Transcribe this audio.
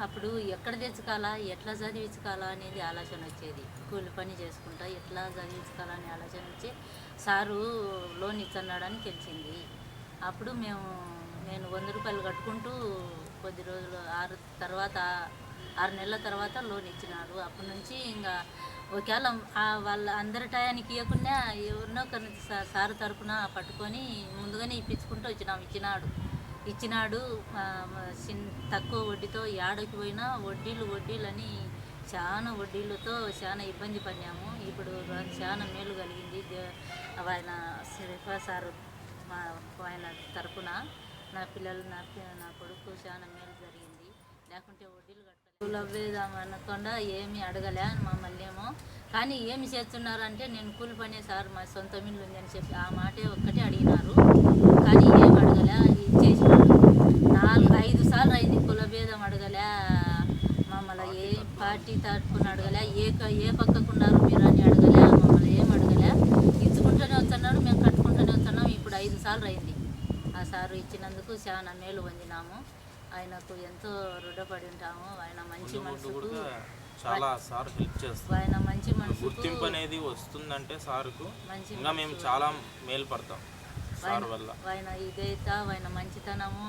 అప్పుడు ఎక్కడ తెచ్చుకోవాలా, ఎట్లా చదివించుకోవాలా అనేది ఆలోచన వచ్చేది. కూలి పని చేసుకుంటా ఎట్లా చదివించుకోవాలా అనే ఆలోచన వచ్చి సారు లోన్ ఇస్తున్నాడని తెలిసింది. అప్పుడు నేను 100 రూపాయలు కట్టుకుంటూ కొద్ది రోజులు 6 నెలల తర్వాత లోన్ ఇచ్చినాడు. అప్పటి నుంచి ఇంకా ఒకవేళ వాళ్ళ అందరి టయానికి ఇవ్వకుండా ఎవరినో ఒకరిని సారు తరపున పట్టుకొని ముందుగానే ఇప్పించుకుంటూ ఇచ్చినాడు. తక్కువ వడ్డీతో ఏడకి పోయినా వడ్డీలని చాలా వడ్డీలతో చాలా ఇబ్బంది పడినాము. ఇప్పుడు చాలా మేలు కలిగింది. ఆయన శ్రీఫా సారు ఆయన తరపున నా పిల్లలు నా కొడుకు చాలా మేలు జరిగింది. లేకుంటే వడ్డీలు కట్టలేదు. అవ్వేదాం అనకుండా ఏమీ అడగలే మమ్మల్ని ఏమో. కానీ ఏమి చేస్తున్నారంటే నేను కూలి పనే సార్, మా సొంత మిల్లు ఉంది అని చెప్పి ఆ మాటే ఒక్కటే అడిగినారు. కానీ ఏం అడగలే, ఇచ్చేసినారు. 5 సార్లు అయింది కులభేదం అడగలే, మమ్మల్ని ఏ పార్టీ తరపున అడగలే, ఏ పక్కకున్నారు మీరు అని అడగలే, మమ్మల్ని ఏం అడగలే. ఇచ్చుకుంటూనే వస్తున్నాడు, మేము కట్టుకుంటూనే వస్తున్నాం. ఇప్పుడు 5 సార్లు అయింది. ఆ సారు ఇచ్చినందుకు చాలా మేలు పొందినాము. ఆయనకు ఎంతో రుణపడి ఉంటాము. ఆయన మంచి మనసుకు చాలా సార్ హెల్ప్ చేస్తారు. ఆయన మంచి మనసు గుర్తింపు అనేది వస్తుందంటే సార్కు ఇంకా మేము చాలా మేలు పడతాం సార్ వల్ల. ఆయన ఇదైతే ఆయన మంచితనము